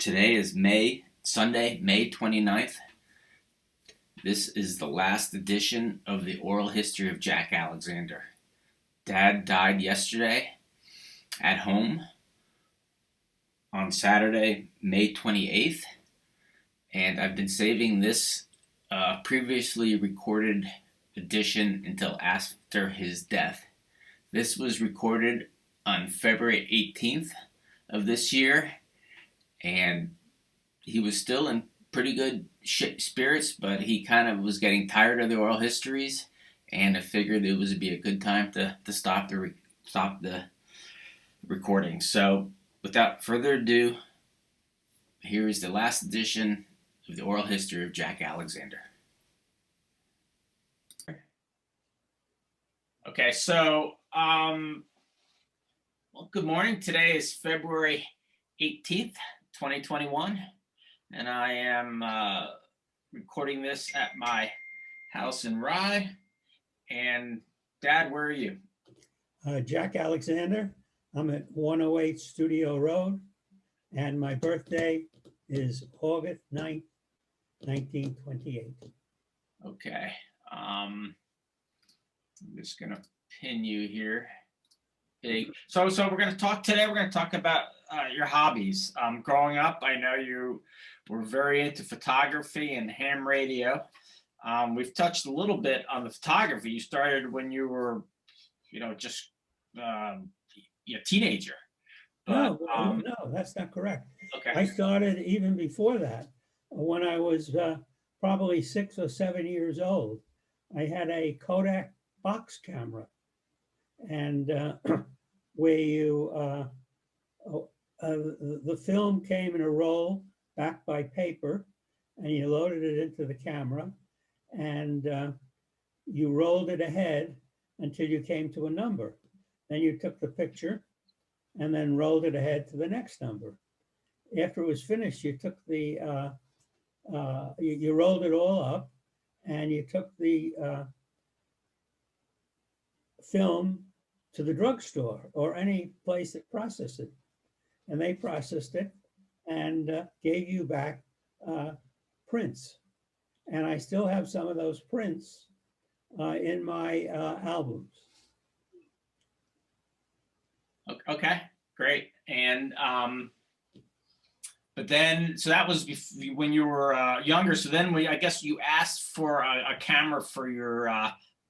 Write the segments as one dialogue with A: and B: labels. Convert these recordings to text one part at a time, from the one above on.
A: Today is Sunday, May 29th. This is the last edition of the oral history of Jack Alexander. Dad died yesterday at home on Saturday, May 28th, and I've been saving this previously recorded edition until after his death. This was recorded on February 18th of this year, and he was still in pretty good spirits, but he kind of was getting tired of the oral histories, and I figured it would be a good time to stop the recording. So, without further ado, here is the last edition of the oral history of Jack Alexander. Okay, so good morning. Today is February 18th, 2021, and I am recording this at my house in Rye. And Dad, where are you?
B: Jack Alexander. I'm at 108 Studio Road, and my birthday is August 9th, 1928.
A: Okay. I'm just going to pin you here. So we're going to talk today. We're going to talk about your hobbies. Growing up, I know you were very into photography and ham radio. We've touched a little bit on the photography. You started when you were, just a teenager. But,
B: no, that's not correct.
A: Okay.
B: I started even before that. When I was probably 6 or 7 years old, I had a Kodak box camera, and where the film came in a roll backed by paper, and you loaded it into the camera, and you rolled it ahead until you came to a number. Then you took the picture and then rolled it ahead to the next number. After it was finished, you took the you rolled it all up, and you took the film to the drugstore or any place that processed it, and they processed it and gave you back prints. And I still have some of those prints in my albums.
A: Okay, great. And but then, so that was when you were younger. So then I guess you asked for a camera for your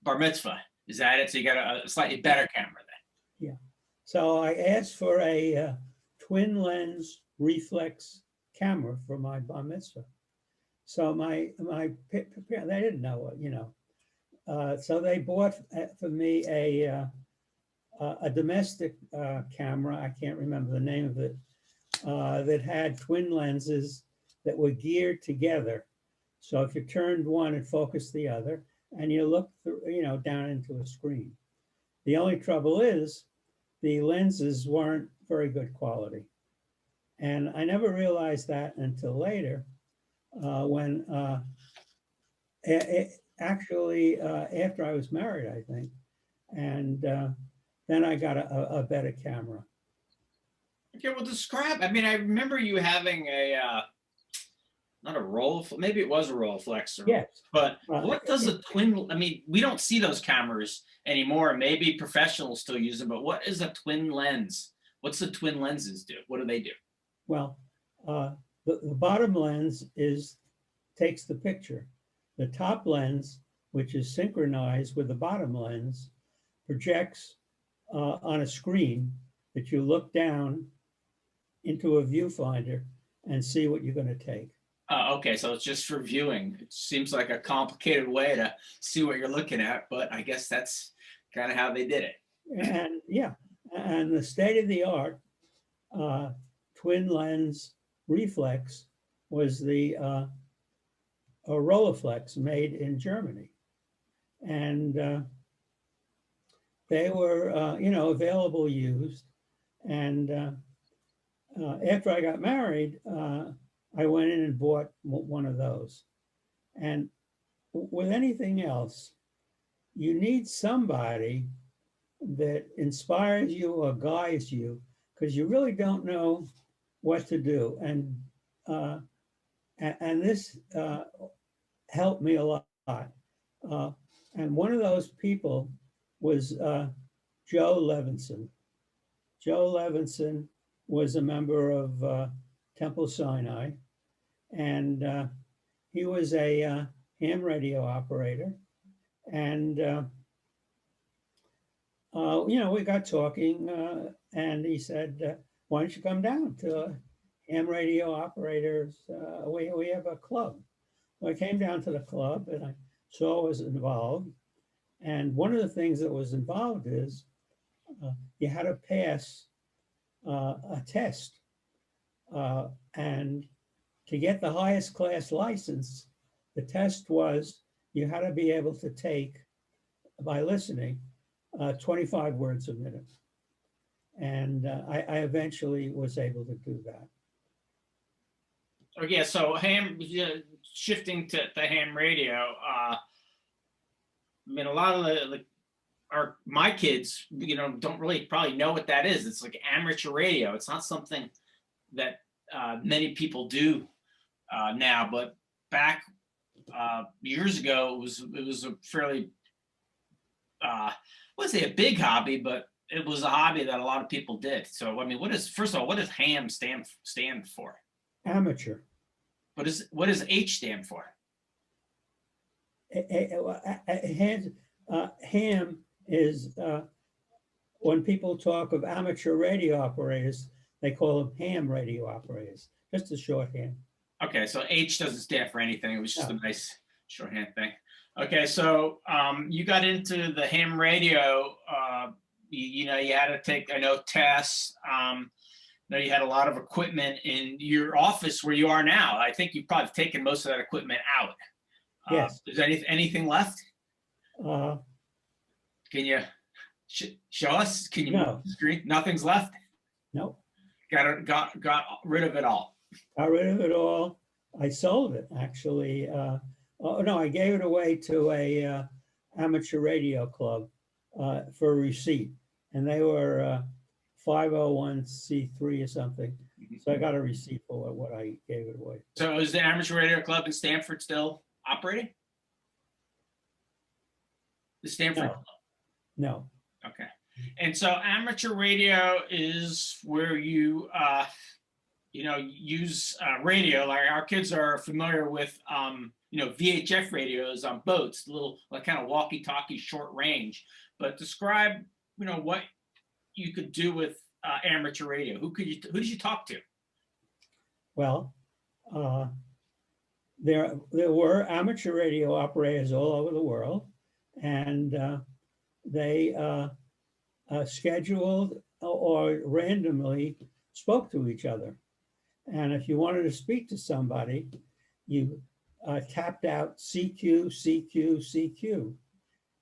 A: bar mitzvah. Is that it? So you got a slightly better camera then?
B: Yeah. So I asked for a twin lens reflex camera for my bar mitzvah. So my they didn't know, so they bought for me a domestic camera. I can't remember the name of it. That had twin lenses that were geared together. So if you turned one, it focused the other, and you looked through, down into a screen. The only trouble is the lenses weren't very good quality. And I never realized that until later, when actually after I was married, I think. And then I got a better camera.
A: Okay, well, describe. I mean, I remember you having not a roll, maybe it was a Rolleiflex.
B: Yes.
A: But what does a twin, I mean, we don't see those cameras anymore. Maybe professionals still use them, but what is a twin lens? What's the twin lenses do? What do they do?
B: Well, the bottom lens takes the picture. The top lens, which is synchronized with the bottom lens, projects on a screen that you look down into a viewfinder and see what you're going to take.
A: Okay, so it's just for viewing. It seems like a complicated way to see what you're looking at, but I guess that's kind of how they did it.
B: And yeah, and the state-of-the-art twin lens reflex was the a Rolleiflex made in Germany, and they were available used. And after I got married, I went in and bought one of those. And with anything else, you need somebody that inspires you or guides you, because you really don't know what to do. And uh, and this helped me a lot. Uh, and one of those people was Joe Levinson. Joe Levinson was a member of Temple Sinai, and he was a ham radio operator. And we got talking, and he said, "Why don't you come down to ham radio operators? We have a club." So I came down to the club, and I saw what was involved. And one of the things that was involved is you had to pass a test, and to get the highest class license, the test was you had to be able to take, by listening, 25 words a minute. And I eventually was able to do that.
C: Oh yeah, so shifting to the ham radio. I mean, a lot of my kids, don't really probably know what that is. It's like amateur radio. It's not something that many people do now, but back years ago, it was a fairly, I wouldn't say a big hobby, but it was a hobby that a lot of people did. So, I mean, first of all, what does ham stand for?
B: Amateur.
C: What does H stand for?
B: Ham is, when people talk of amateur radio operators, they call them ham radio operators, just a shorthand.
C: Okay, so H doesn't stand for anything. It was just a nice shorthand thing. Okay, so you got into the ham radio. You had to take, I know, tests. You had a lot of equipment in your office where you are now. I think you've probably taken most of that equipment out.
B: Yes.
C: Is anything left?
B: Uh,
C: Can you show us? Can you
B: No.
C: move the screen? Nothing's left?
B: No.
C: Got rid of it all.
B: Got rid of it all. I sold it, actually. Oh no, I gave it away to a amateur radio club for a receipt, and they were 501c3 or something. So I got a receipt for what I gave it away.
C: So is the amateur radio club in Stanford still operating? The Stanford club?
B: No.
C: Okay. And so amateur radio is where you use radio. Like our kids are familiar with VHF radios on boats, little like kind of walkie-talkie, short range. But describe what you could do with amateur radio. Who did you talk to?
B: Well, there were amateur radio operators all over the world, and they scheduled or randomly spoke to each other. And if you wanted to speak to somebody, you tapped out CQ, CQ, CQ,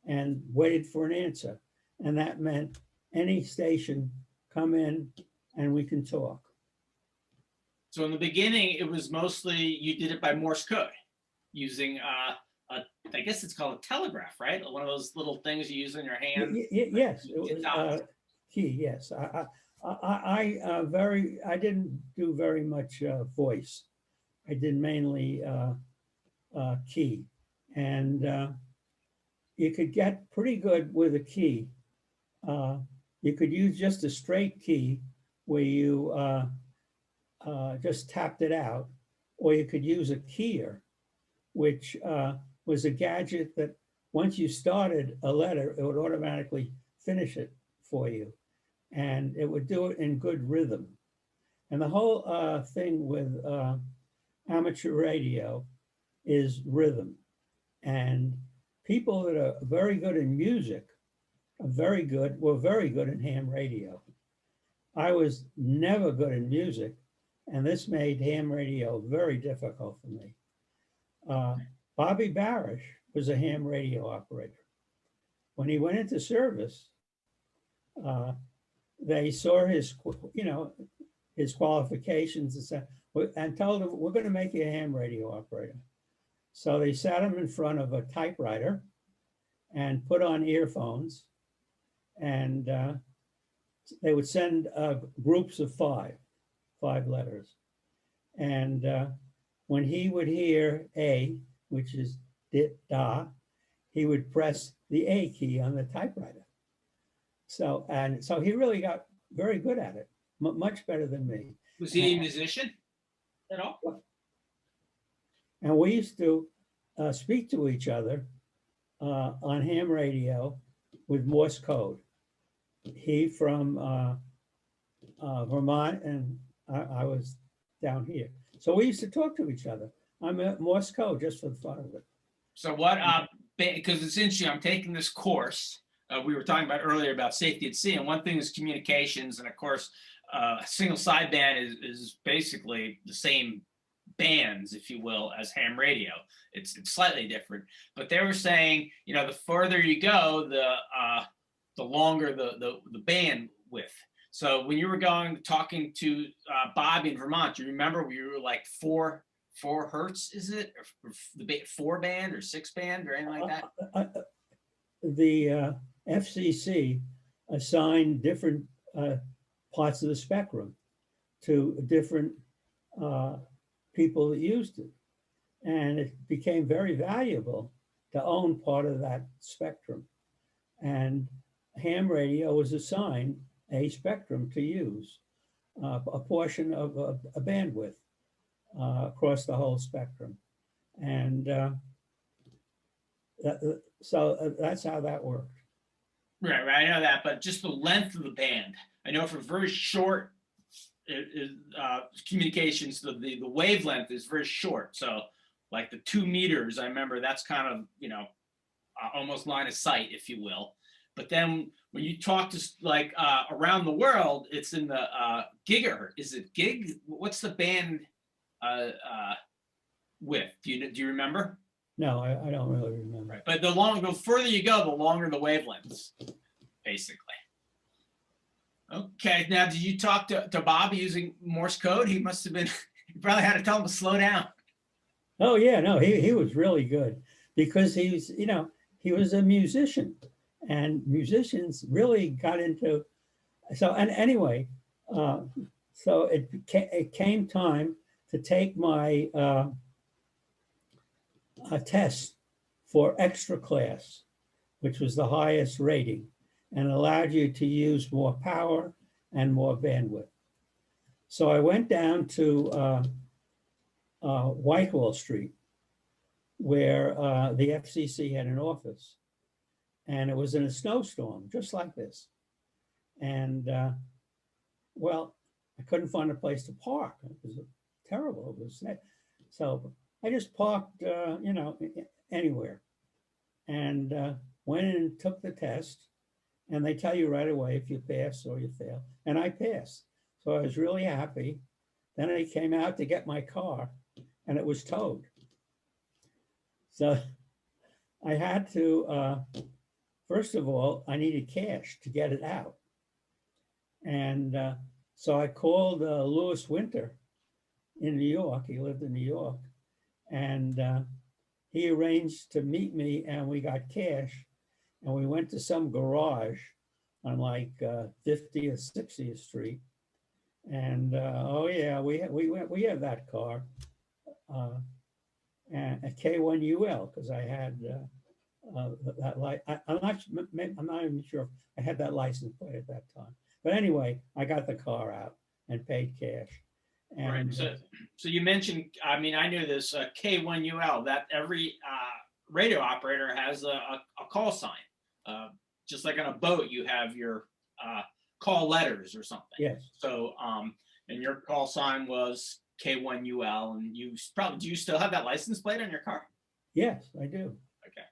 B: and waited for an answer. And that meant any station, come in and we can talk.
C: So in the beginning, it was mostly you did it by Morse code, using I guess it's called a telegraph, right? One of those little things you use in your hand.
B: Yes, it was key. Yes, I didn't do very much voice. I did mainly key, and you could get pretty good with a key. You could use just a straight key where you just tapped it out, or you could use a keyer, which was a gadget that once you started a letter, it would automatically finish it for you. And it would do it in good rhythm. And the whole thing with amateur radio is rhythm. And people that are very good in music were very good in ham radio. I was never good in music, and this made ham radio very difficult for me. Bobby Barish was a ham radio operator. When he went into service, they saw his qualifications and told him, "We're going to make you a ham radio operator." So they sat him in front of a typewriter and put on earphones, and they would send groups of five letters. And when he would hear A, which is dit da, he would press the A key on the typewriter. So he really got very good at it, much better than me.
C: Was he a musician at all?
B: And we used to speak to each other on ham radio with Morse code. He from Vermont, and I was down here. So we used to talk to each other. I'm at Morse code just for the fun of it.
C: So what, because it's interesting, I'm taking this course. We were talking about earlier about safety at sea, and one thing is communications, and of course, single sideband is basically the same bands, if you will, as ham radio. It's slightly different, but they were saying, you know, the further you go, the longer the bandwidth. So when you were talking to Bobby in Vermont, you remember we were like 4 hertz, is it? Or the 4 band or 6 band or anything like that?
B: The FCC assigned different parts of the spectrum to different people that used it. And it became very valuable to own part of that spectrum. And ham radio was assigned a spectrum to use, a portion of a bandwidth across the whole spectrum. And so that's how that worked.
C: Right, I know that, but just the length of the band. I know for very short communications, the wavelength is very short. So like the 2 meters, I remember that's kind of, you know, almost line of sight, if you will. But then when you talk to like around the world, it's in the gigahertz. Is it gig? What's the band width? Do you remember?
B: No, I don't really remember.
C: Right. But the further you go, the longer the wavelengths, basically. Okay. Now, did you talk to Bob using Morse code? He must have been. You probably had to tell him to slow down.
B: Oh yeah, no, he was really good because he's, you know, he was a musician, and musicians really got into. So and anyway, so it came time to take my a test for extra class, which was the highest rating and allowed you to use more power and more bandwidth. So I went down to Whitehall Street, where the FCC had an office, and it was in a snowstorm, just like this. And well, I couldn't find a place to park. It was terrible. It was so I just parked, you know, anywhere, and went in and took the test. And they tell you right away if you pass or you fail. And I passed. So I was really happy. Then I came out to get my car, and it was towed. So I had to, first of all, I needed cash to get it out. And so I called Lewis Winter in New York. He lived in New York. And he arranged to meet me, and we got cash. And we went to some garage on like 50th, 60th Street. And oh yeah, we had that car, and a K1UL, because I had that light. I'm not even sure if I had that license plate at that time. But anyway, I got the car out and paid cash. And,
C: right. So you mentioned, I mean, I knew this K1UL, that every radio operator has a call sign. Just like on a boat, you have your call letters or something.
B: Yes.
C: So, and your call sign was K1UL, and do you still have that license plate on your car?
B: Yes, I do.
C: Okay.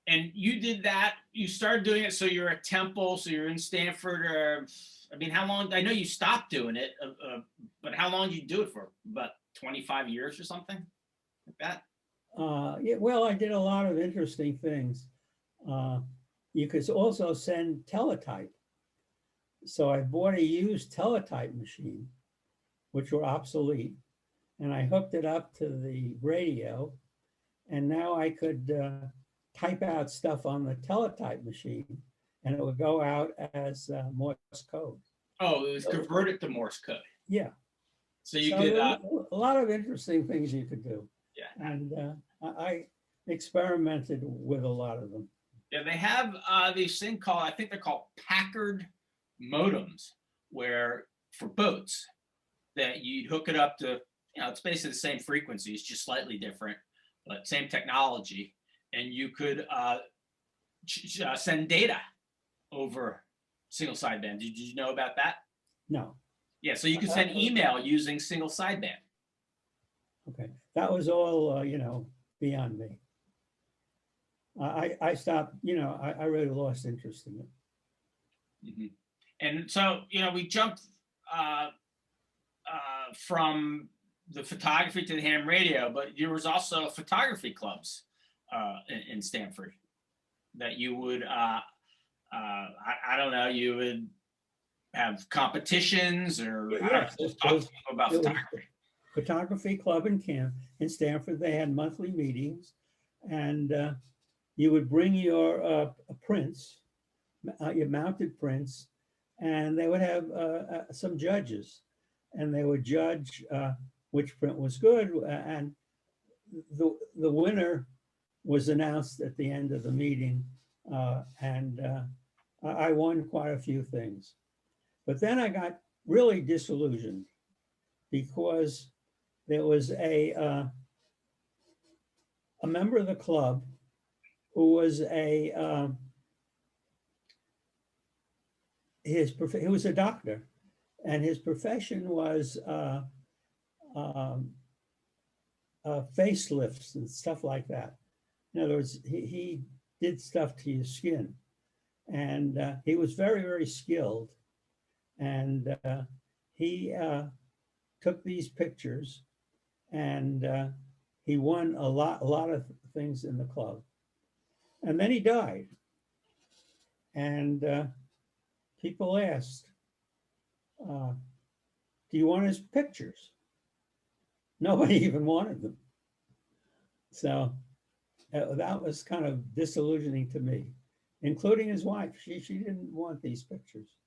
C: And you did that, you started doing it, so you're at Temple, so you're in Stanford, or, I mean, how long, I know you stopped doing it, but how long did you do it for? About 25 years or something like that?
B: Yeah, well, I did a lot of interesting things. You could also send teletype. So I bought a used teletype machine, which were obsolete, and I hooked it up to the radio, and now I could type out stuff on the teletype machine, and it would go out as Morse code.
C: Oh, it was converted to Morse code.
B: Yeah.
C: So you
B: So
C: could,
B: there were a lot of interesting things you could do.
C: yeah.
B: And I experimented with a lot of them.
C: Yeah, they have these thing called, I think they're called Packard modems, where for boats that you'd hook it up to, it's basically the same frequency, it's just slightly different, but same technology. And you could send data over single sideband. Did you know about that?
B: No.
C: Yeah, so you could send email using single sideband.
B: Okay. That was all, beyond me. I stopped, I really lost interest in it.
C: Mm-hmm. And so, we jumped from the photography to the ham radio, but there was also photography clubs in Stanford that you would, I don't know, you would have competitions or
B: Yes,
C: just talk to people about photography.
B: Photography club in Stanford. They had monthly meetings, and you would bring your prints, your mounted prints, and they would have some judges, and they would judge which print was good, and the winner was announced at the end of the meeting, and I won quite a few things. But then I got really disillusioned because there was a member of the club who was he was a doctor, and his profession was facelifts and stuff like that. In other words, he did stuff to your skin, and he was very, very skilled. And he took these pictures, and he won a lot of things in the club. And then he died. And people asked, do you want his pictures? Nobody even wanted them. So that was kind of disillusioning to me, including his wife. She didn't want these pictures.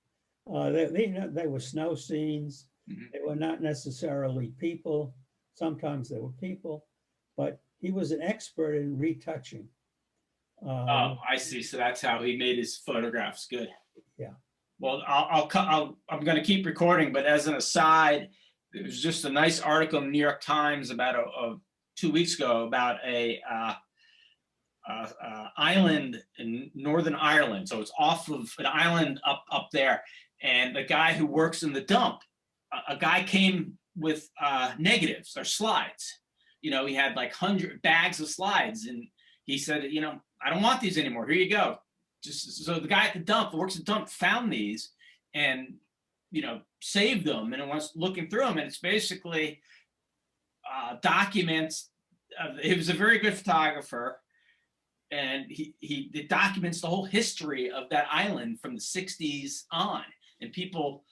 B: They were snow scenes.
C: Mhm.
B: They were not necessarily people. Sometimes they were people, but he was an expert in retouching.
C: Oh, I see. So that's how he made his photographs good.
B: Yeah.
C: Well, I'm going to keep recording, but as an aside, there was just a nice article in the New York Times about 2 weeks ago about a island in Northern Ireland. So it's off of an island up there, and the guy who works in the dump, a guy came with negatives or slides. He had like 100 bags of slides, and he said, I don't want these anymore. Here you go. Just so the guy at the dump, who works at the dump, found these and saved them, and was looking through them, and it's basically documents. He was a very good photographer, and he documents the whole history of that island from the 60s on. And people,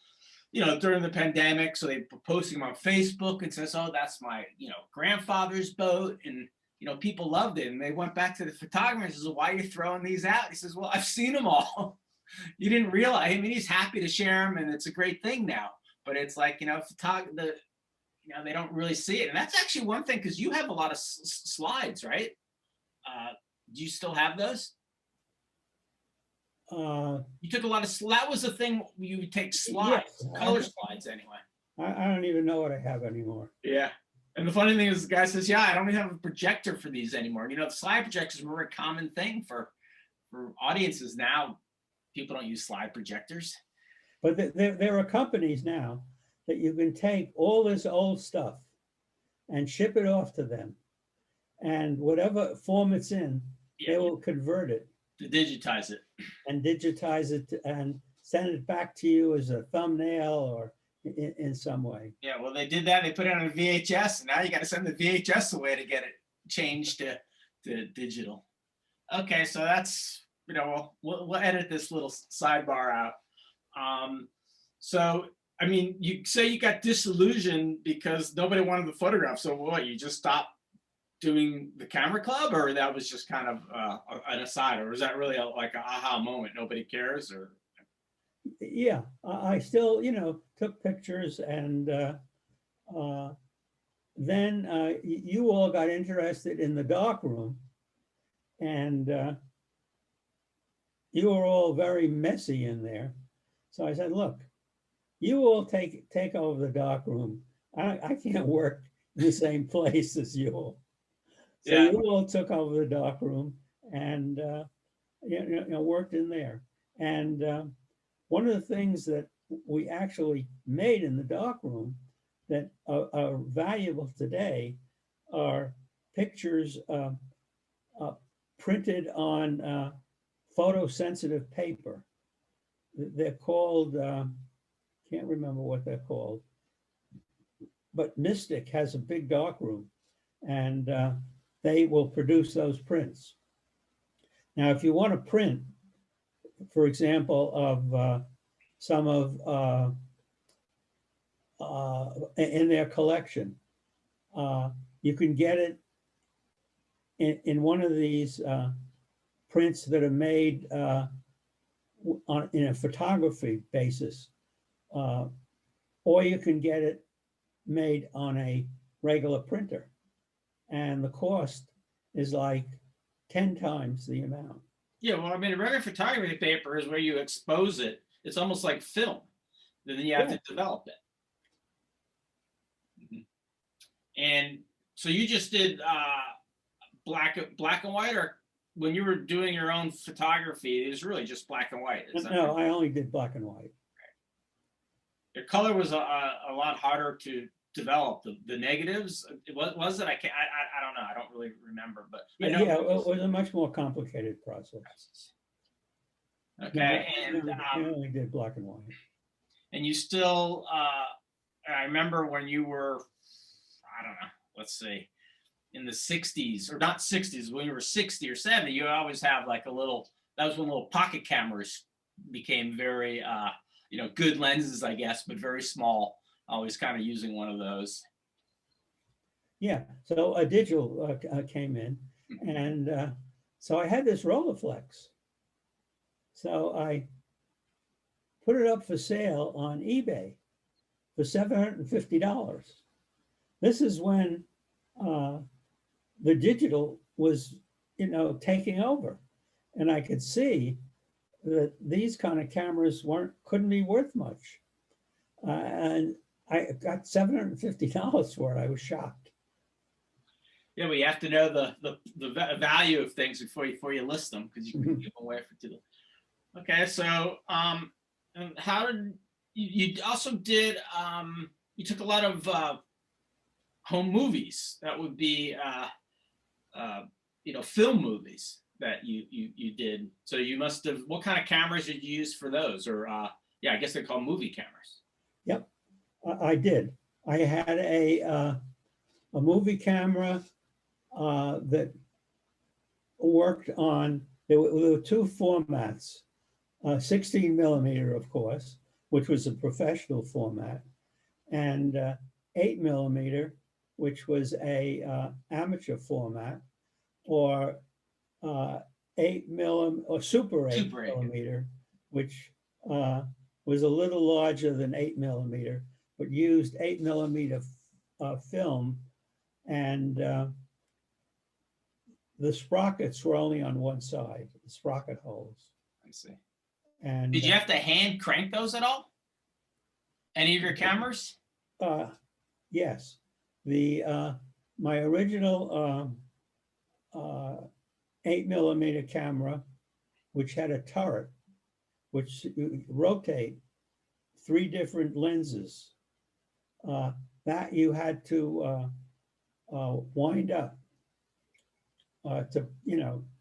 C: during the pandemic, so they were posting them on Facebook and says, oh, that's my grandfather's boat, and people loved it. And they went back to the photographer and says, well, why are you throwing these out? He says, well, I've seen them all. You didn't realize. I mean, he's happy to share them, and it's a great thing now. But it's like, they don't really see it. And that's actually one thing, because you have a lot of slides, right? Do you still have those? You took a lot of, that was the thing, you would take slides,
B: yes,
C: color slides anyway.
B: I don't even know what I have anymore.
C: Yeah. And the funny thing is, the guy says, yeah, I don't even have a projector for these anymore. The slide projectors are a very common thing for audiences now. People don't use slide projectors.
B: But there are companies now that you can take all this old stuff and ship it off to them. And whatever form it's in, they will convert it.
C: To digitize it.
B: And digitize it and send it back to you as a thumbnail or in some way.
C: Yeah, well, they did that. They put it on a VHS, and now you got to send the VHS away to get it changed to digital. Okay, so that's, we'll edit this little sidebar out. So, I mean, you say you got disillusioned because nobody wanted the photograph. So what, you just stopped doing the camera club, or that was just kind of an aside, or was that really like an aha moment? Nobody cares, or?
B: yeah, I still, took pictures, and then you all got interested in the dark room, and you were all very messy in there. So I said, look, you all take over the dark room. I can't work in the same place as you all. So
C: Yeah.
B: you all took over the dark room, and worked in there. And one of the things that we actually made in the dark room that are valuable today are pictures printed on photosensitive paper. They're called, can't remember what they're called, but Mystic has a big dark room, and they will produce those prints. Now, if you want to print, for example, of some of in their collection, you can get it in one of these prints that are made in a photography basis, or you can get it made on a regular printer, and the cost is like 10 times the amount.
C: Yeah, well, I mean, a regular photography paper is where you expose it. It's almost like film. Then you have to develop it. And so you just did black and white, or when you were doing your own photography, it was really just black and white?
B: No, I only did black and white.
C: Your color was a lot harder to develop. The negatives, was it? I don't know. I don't really remember, but I know
B: Yeah, it was a much more complicated process.
C: Okay,
B: I only did black and white.
C: And you still, I remember when you were, I don't know, let's see, in the 60s, or not 60s, when you were 60 or 70, you always have like a little, that was when little pocket cameras became very, good lenses, I guess, but very small. Always kind of using one of those.
B: Yeah, so a digital came in, and so I had this Rolleiflex. So I put it up for sale on eBay for $750. This is when the digital was, taking over, and I could see that these kind of cameras couldn't be worth much, and I got $750 for it. I was shocked.
C: Yeah, well, you have to know the value of things before you list them, because you can give them away for too. Okay, so and how did you also did you took a lot of home movies? That would be film movies that you did. So you must have, what kind of cameras did you use for those? Or I guess they're called movie cameras.
B: Yep, I did. I had a movie camera that worked on, there were two formats, 16 millimeter, of course, which was a professional format, and 8 millimeter, which was a amateur format, or 8 millimeter, or super 8 millimeter, which was a little larger than 8 millimeter, but used 8 millimeter film, and the sprockets were only on one side, the sprocket holes.
C: I see.
B: And
C: did you have to hand crank those at all? Any of your cameras?
B: Yes. My original 8 millimeter camera, which had a turret, which rotate 3 different lenses, that you had to wind up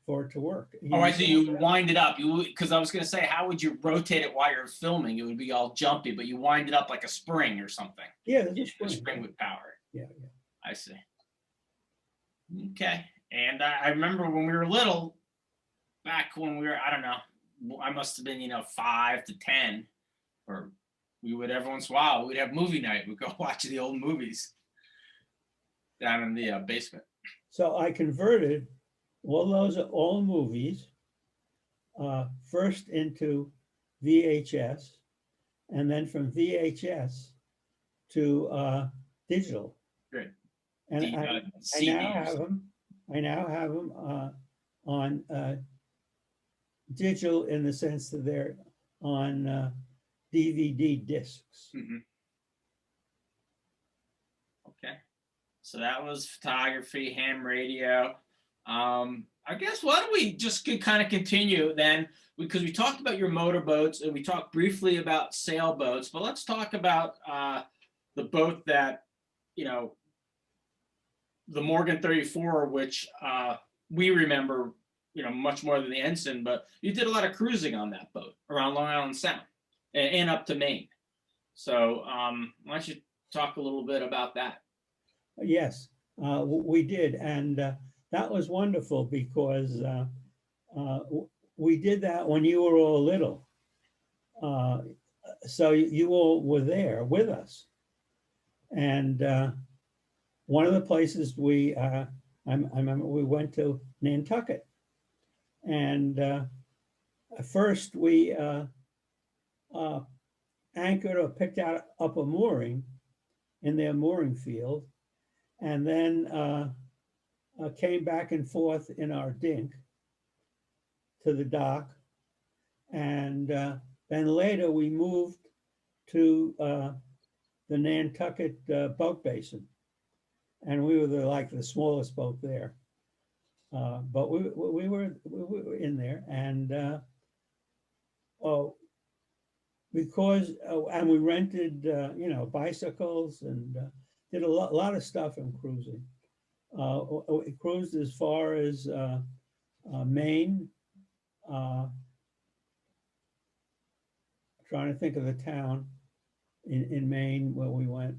B: for it to work.
C: Oh, I see. You wind it up. Because I was going to say, how would you rotate it while you're filming? It would be all jumpy, but you wind it up like a spring or something.
B: Yeah,
C: a spring with power.
B: Yeah.
C: I see. Okay. And I remember when we were little, back when we were, I don't know, I must have been, 5 to 10, or we would every once in a while, we'd have movie night. We'd go watch the old movies down in the basement.
B: So I converted all those movies first into VHS, and then from VHS to digital.
C: Great.
B: And
C: The,
B: I
C: CDs.
B: now have them. I now have them on digital in the sense that they're on DVD discs.
C: Mhm. Okay. So that was photography, ham radio. I guess why don't we just kind of continue then, because we talked about your motorboats and we talked briefly about sailboats, but let's talk about the boat that, you know, the Morgan 34, which we remember, you know, much more than the Ensign, but you did a lot of cruising on that boat around Long Island Sound and up to Maine. So why don't you talk a little bit about that?
B: Yes, we did, and that was wonderful because we did that when you were all little. So you all were there with us, and one of the places I remember we went to Nantucket, and first we anchored or picked up a mooring in their mooring field, and then came back and forth in our dink to the dock. And then later we moved to the Nantucket boat basin. And we were like the smallest boat there. But we were in there, and and we rented, you know, bicycles, and did a lot of stuff in cruising. We cruised as far as Maine. Trying to think of the town in Maine where we went,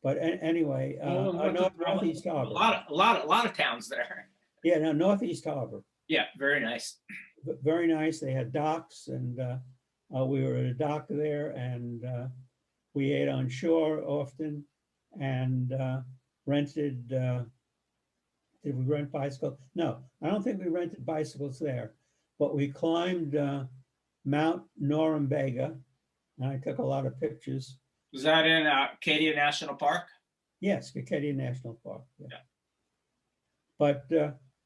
B: but anyway, Northeast Harbor.
C: A lot of towns there.
B: Yeah, no, Northeast Harbor.
C: Yeah, very nice.
B: Very nice. They had docks, and we were at a dock there, and we ate on shore often, and rented. Did we rent bicycles? No, I don't think we rented bicycles there, but we climbed Mount Norumbega, and I took a lot of pictures.
C: Was that in Acadia National Park?
B: Yes, Acadia National Park.
C: Yeah.
B: But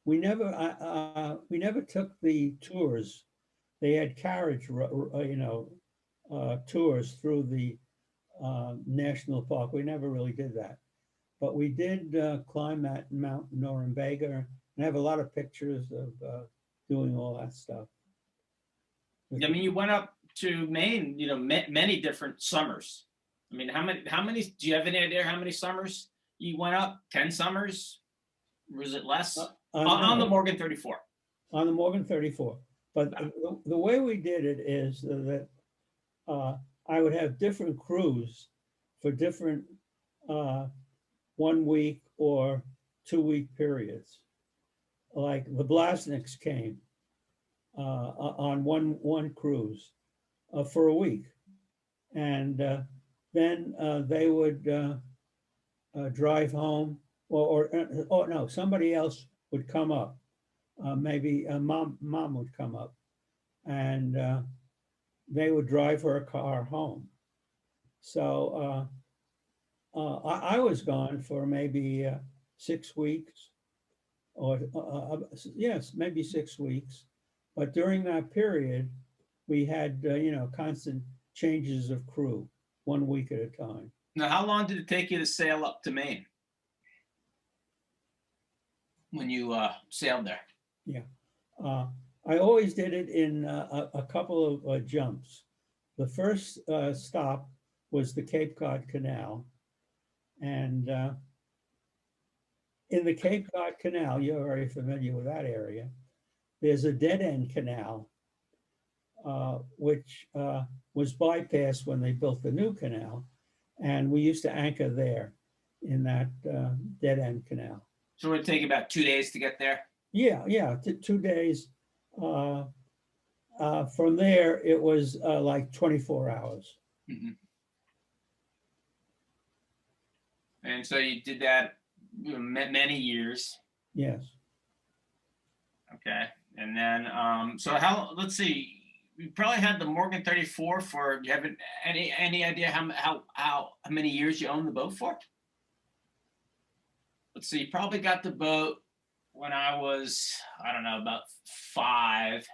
B: we never took the tours. They had carriage, you know, tours through the national park. We never really did that, but we did climb that Mount Norumbega, and have a lot of pictures of doing all that stuff.
C: I mean, you went up to Maine, you know, many different summers. I mean, how many, do you have any idea how many summers you went up? 10 summers? Or was it less? On the Morgan 34.
B: On the Morgan 34. But the way we did it is that I would have different crews for different 1 week or 2 week periods. Like the Blasniks came on one cruise for a week, and then they would drive home, or no, somebody else would come up. Maybe mom would come up, and they would drive her car home. So I was gone for maybe 6 weeks, or yes, maybe 6 weeks. But during that period, we had you know, constant changes of crew, 1 week at a time.
C: Now, how long did it take you to sail up to Maine when you sailed there?
B: Yeah, I always did it in a couple of jumps. The first stop was the Cape Cod Canal, and in the Cape Cod Canal, you're very familiar with that area. There's a dead-end canal, which was bypassed when they built the new canal, and we used to anchor there in that dead-end canal.
C: So it would take about 2 days to get there?
B: Yeah, 2 days. From there, it was like 24 hours.
C: Mm-hmm. And so you did that, you know, many years.
B: Yes.
C: Okay. And then, so let's see, you probably had the Morgan 34 for. You haven't any idea how many years you owned the boat for? Let's see. You probably got the boat when I was, I don't know, about 5.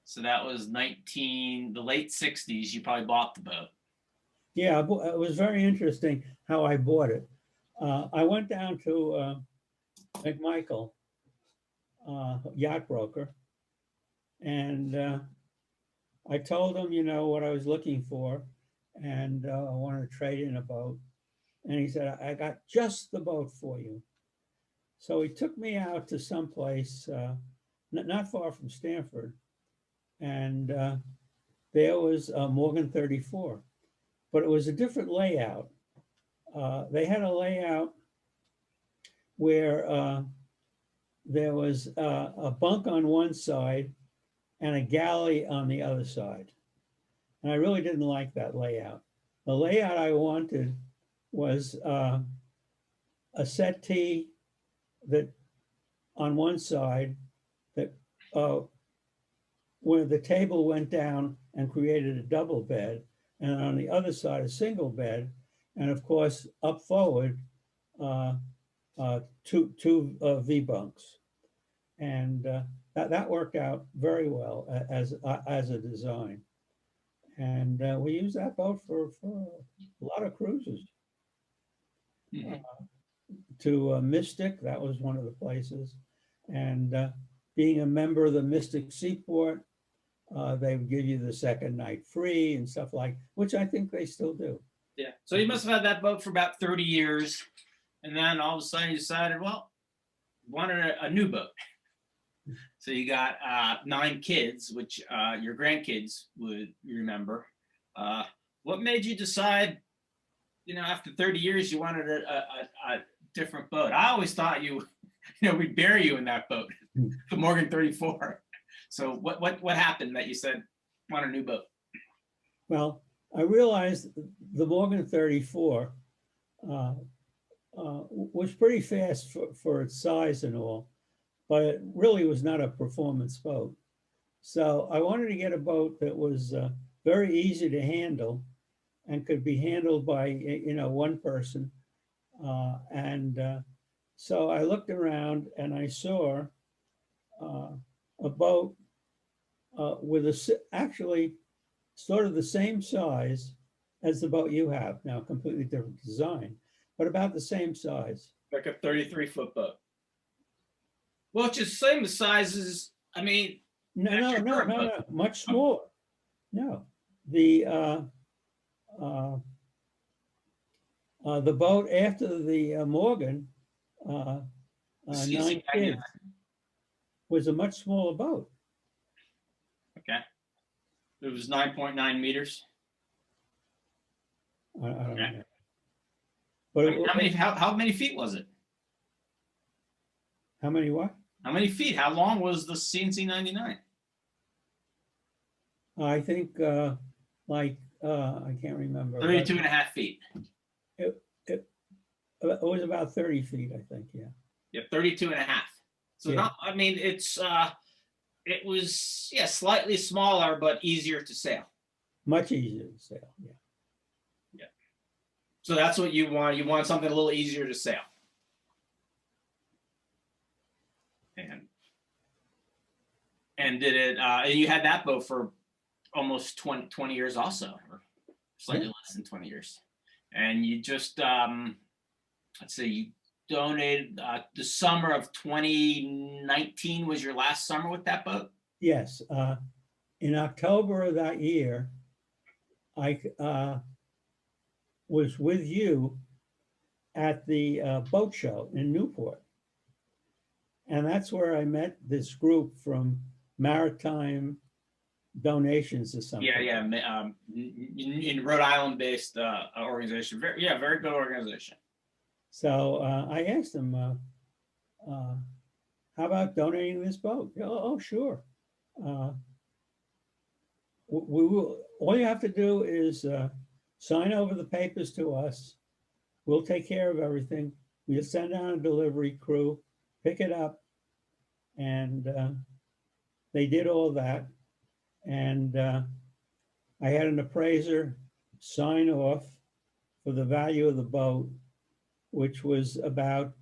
C: So that was the late 60s. You probably bought the boat.
B: Yeah, it was very interesting how I bought it. I went down to McMichael, yacht broker, and I told him, what I was looking for, and I wanted to trade in a boat. And he said, I got just the boat for you. So he took me out to someplace not far from Stanford, and there was a Morgan 34, but it was a different layout. They had a layout where there was a bunk on one side and a galley on the other side. And I really didn't like that layout. The layout I wanted was a settee that on one side that where the table went down and created a double bed, and on the other side a single bed, and of course up forward two V bunks, and that worked out very well as a design, and we used that boat for a lot of cruises.
C: Mm-hmm.
B: To Mystic, that was one of the places, and being a member of the Mystic Seaport, they would give you the second night free and stuff like, which I think they still do.
C: Yeah. So you must have had that boat for about 30 years, and then all of a sudden you decided, well, wanted a new boat. So you got 9 kids, which your grandkids would remember. What made you decide, after 30 years, you wanted a different boat? I always thought we'd bury you in that boat, the Morgan 34. So what happened that you said, want a new boat?
B: Well, I realized the Morgan 34 was pretty fast for its size and all, but it really was not a performance boat. So I wanted to get a boat that was very easy to handle and could be handled by one person. So I looked around and I saw a boat with actually sort of the same size as the boat you have now, completely different design, but about the same size.
C: Like a 33-foot boat. Well, it's just the same size as,
B: No, much smaller. No, the boat after the Morgan, 9 kids, was a much smaller boat.
C: Okay. It was 9.9 meters.
B: I don't
C: Okay.
B: know. But
C: how many feet was it?
B: How many what?
C: How many feet? How long was the CNC 99?
B: I think I can't remember.
C: 32 and a half feet.
B: It was about 30 feet, I think. Yeah.
C: Yeah, 32 and a half. So
B: Yeah.
C: it was slightly smaller but easier to sail.
B: Much easier to sail. Yeah.
C: Yeah. So that's what you want. You want something a little easier to sail. And did it? And you had that boat for almost 20 years, also, or slightly less than 20 years. And you just let's see, you donated the summer of 2019 was your last summer with that boat?
B: Yes. In October of that year, I was with you at the boat show in Newport. And that's where I met this group from Maritime Donations or something.
C: Yeah. In Rhode Island-based organization. Very good organization.
B: So I asked them, how about donating this boat? Oh, sure. We will. All you have to do is sign over the papers to us. We'll take care of everything. We'll send down a delivery crew, pick it up, and they did all that. And I had an appraiser sign off for the value of the boat, which was about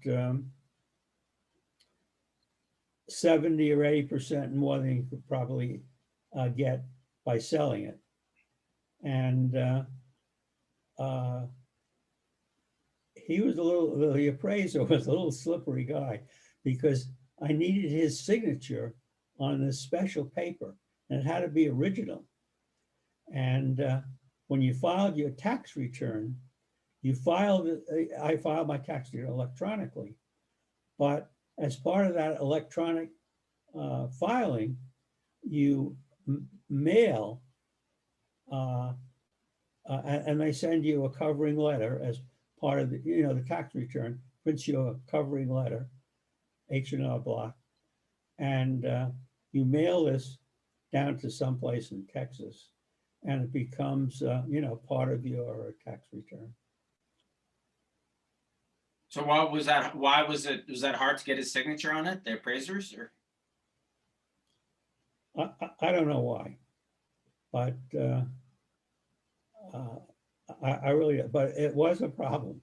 B: 70 or 80% more than you could probably get by selling it. And the appraiser was a little slippery guy, because I needed his signature on this special paper, and it had to be original. And when you filed your tax return, I filed my tax return electronically, but as part of that electronic filing, you mail, and they send you a covering letter as part of the tax return, prints you a covering letter, H&R Block, and you mail this down to someplace in Texas, and it becomes part of your tax return.
C: So what was that? Why was that hard to get his signature on it? The appraisers, or?
B: I don't know why, but I really, but it was a problem.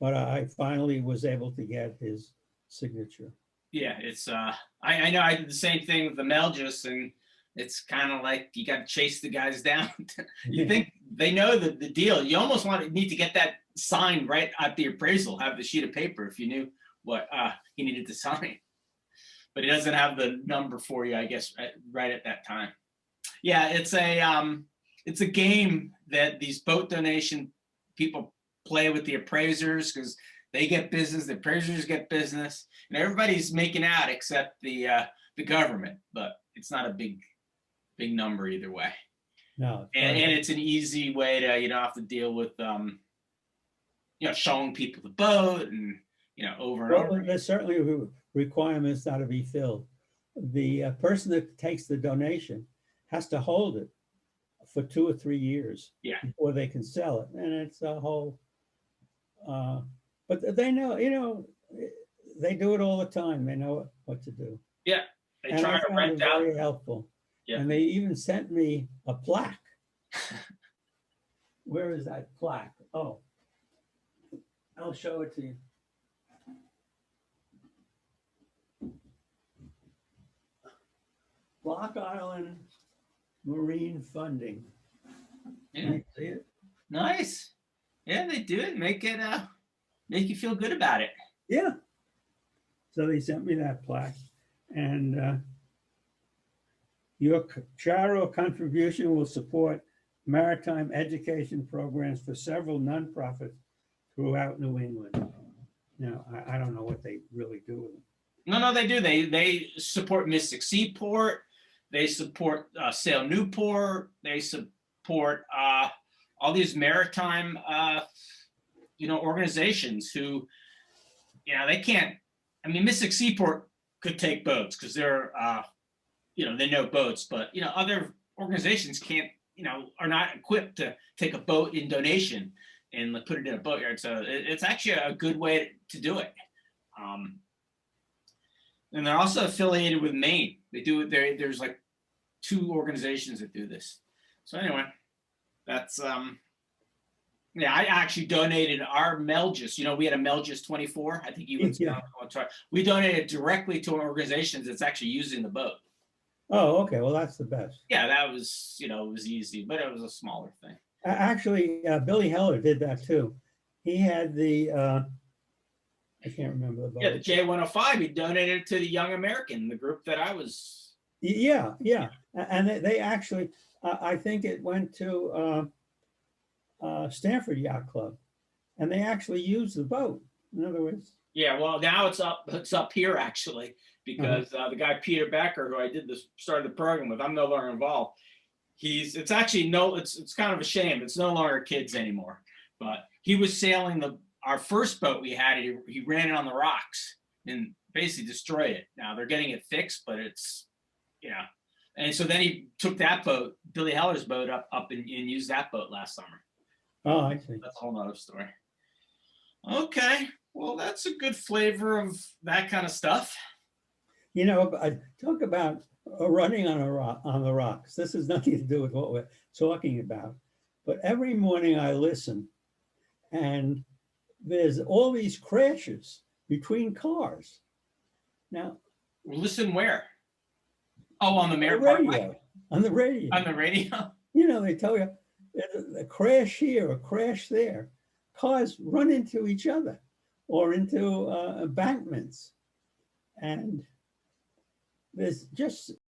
B: But I finally was able to get his signature.
C: Yeah, it's I know I did the same thing with the Melgis, and it's kind of like you got to chase the guys down. You think they know the deal. You almost need to get that signed right at the appraisal, have the sheet of paper if you knew what he needed to sign. But he doesn't have the number for you, I guess, right at that time. Yeah, it's a game that these boat donation people play with the appraisers, because they get business, the appraisers get business, and everybody's making out except the government. But it's not a big number either way.
B: No,
C: and it's an easy way to you don't have to deal with showing people the boat and over and over.
B: There's certainly requirements that to be filled. The person that takes the donation has to hold it for 2 or 3 years before they can sell it, and it's a whole. But they know, they do it all the time. They know what to do.
C: Yeah, they try to rent out.
B: Very helpful. Yeah. And they even sent me a plaque. Where is that plaque? Oh, I'll show it to you. Block Island Marine Funding.
C: Yeah.
B: You see it?
C: Nice. Yeah, they do it. Make you feel good about it.
B: Yeah. So they sent me that plaque, and your charitable contribution will support maritime education programs for several nonprofits throughout New England. Now, I don't know what they really do with them.
C: No, they do. They support Mystic Seaport. They support Sail Newport. They support all these maritime, organizations who, they can't. I mean, Mystic Seaport could take boats because they're, they know boats, but other organizations can't, are not equipped to take a boat in donation and put it in a boatyard. So it's actually a good way to do it. And they're also affiliated with Maine. They do it there. There's like 2 organizations that do this. So anyway, that's I actually donated our Melgis. We had a Melgis 24. I think you would. Yeah. We donated directly to organizations that's actually using the boat.
B: Oh, okay. Well, that's the best.
C: Yeah, that was it was easy, but it was a smaller thing.
B: Actually, Billy Heller did that too. He had the I can't remember the boat.
C: Yeah, the J105. He donated it to the Young American, the group that I was.
B: Yeah, and they actually, I think it went to Stanford Yacht Club, and they actually used the boat. In other words.
C: Yeah, well, now it's up here actually, because the guy Peter Becker, who I started the program with, I'm no longer involved. It's kind of a shame. It's no longer kids anymore. But he was sailing our first boat we had. He ran it on the rocks and basically destroyed it. Now they're getting it fixed, but it's And so then he took that boat, Billy Heller's boat, up and used that boat last summer.
B: Oh, I see.
C: That's a whole nother story. Okay, well, that's a good flavor of that kind of stuff.
B: Talk about running on the rocks. This has nothing to do with what we're talking about. But every morning I listen, and there's all these crashes between cars. Now,
C: Listen where? Oh, on the
B: on
C: Mayor
B: the
C: Parkway?
B: radio, on the radio,
C: On the radio?
B: you know, they tell you a crash here, a crash there. Cars run into each other or into embankments, and there's just